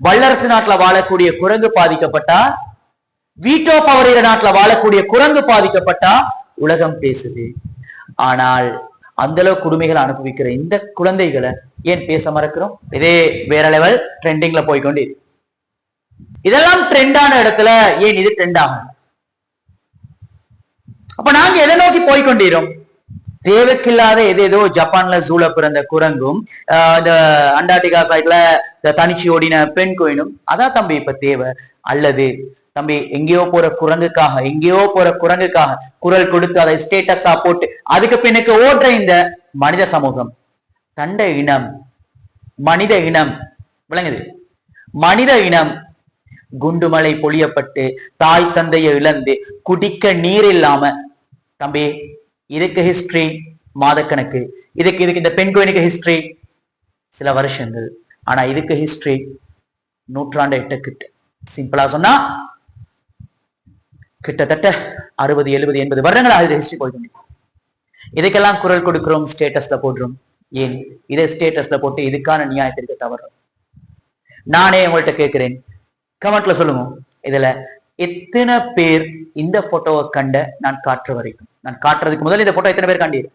வல்லரசு நாட்டுல வாழக்கூடிய குரங்கு பாதிக்கப்பட்டா, வீட்டோ பவர் நாட்டுல வாழக்கூடிய குரங்கு பாதிக்கப்பட்டா உலகம் பேசுது. ஆனால் அந்த அளவு கொடுமைகளை அனுபவிக்கிற இந்த குழந்தைகளை ஏன் பேச மறக்கிறோம்? இதே வேற லெவல் ட்ரெண்டிங்ல போய்கொண்டு, இதெல்லாம் ட்ரெண்டான இடத்துல ஏன் இது ட்ரெண்ட் ஆகும்? அப்ப நாங்க எதை நோக்கி போய்கொண்டிரோம்? தேவைக்கில்லாத எதேதோ ஜப்பான்ல ஜூல பிறந்த குரங்கும் இந்த அண்டார்டிகா சைட்ல தனிச்சு ஓடின பெண் கோயினும் அதான் தம்பி இப்ப தேவை? அல்லது தம்பி எங்கேயோ போற குரங்குக்காக குரல் கொடுத்து அதை ஸ்டேட்டஸா போட்டு அதுக்கு பின்னுக்கு ஓடுற இந்த மனித சமூகம், தண்ட இனம், மனித இனம் விளங்குது? மனித இனம் குண்டுமலை பொழியப்பட்டு தாய் தந்தையை இழந்து குடிக்க நீர் இல்லாம, தம்பி இதுக்கு ஹிஸ்டரி மாதக்கணக்கு, இதுக்கு இந்த பெண்குயினுக்கு ஹிஸ்டரி சில வருஷங்கள், ஆனா இதுக்கு ஹிஸ்டரி நூற்றாண்டு எட்டுக்கிட்டு. சிம்பிளா சொன்னா கிட்டத்தட்ட 60, 70, 80 வருடங்கள் ஆகுது ஹிஸ்டரி போயிட்டு. இதுக்கெல்லாம் குரல் கொடுக்கிறோம், ஸ்டேட்டஸ்ல போடுறோம். ஏன் இதை ஸ்டேட்டஸ்ல போட்டு இதுக்கான நியாயத்திற்கு தவறும்? நானே உங்கள்கிட்ட கேட்கிறேன், கமெண்ட்ல சொல்லுங்க, இதுல எத்தனை பேர் இந்த போட்டோவை கண்ட நான் காட்டுற வரைக்கும், நான் காட்டுறதுக்கு முதல்ல இந்த போட்டோ எத்தனை பேர் காண்டீர்?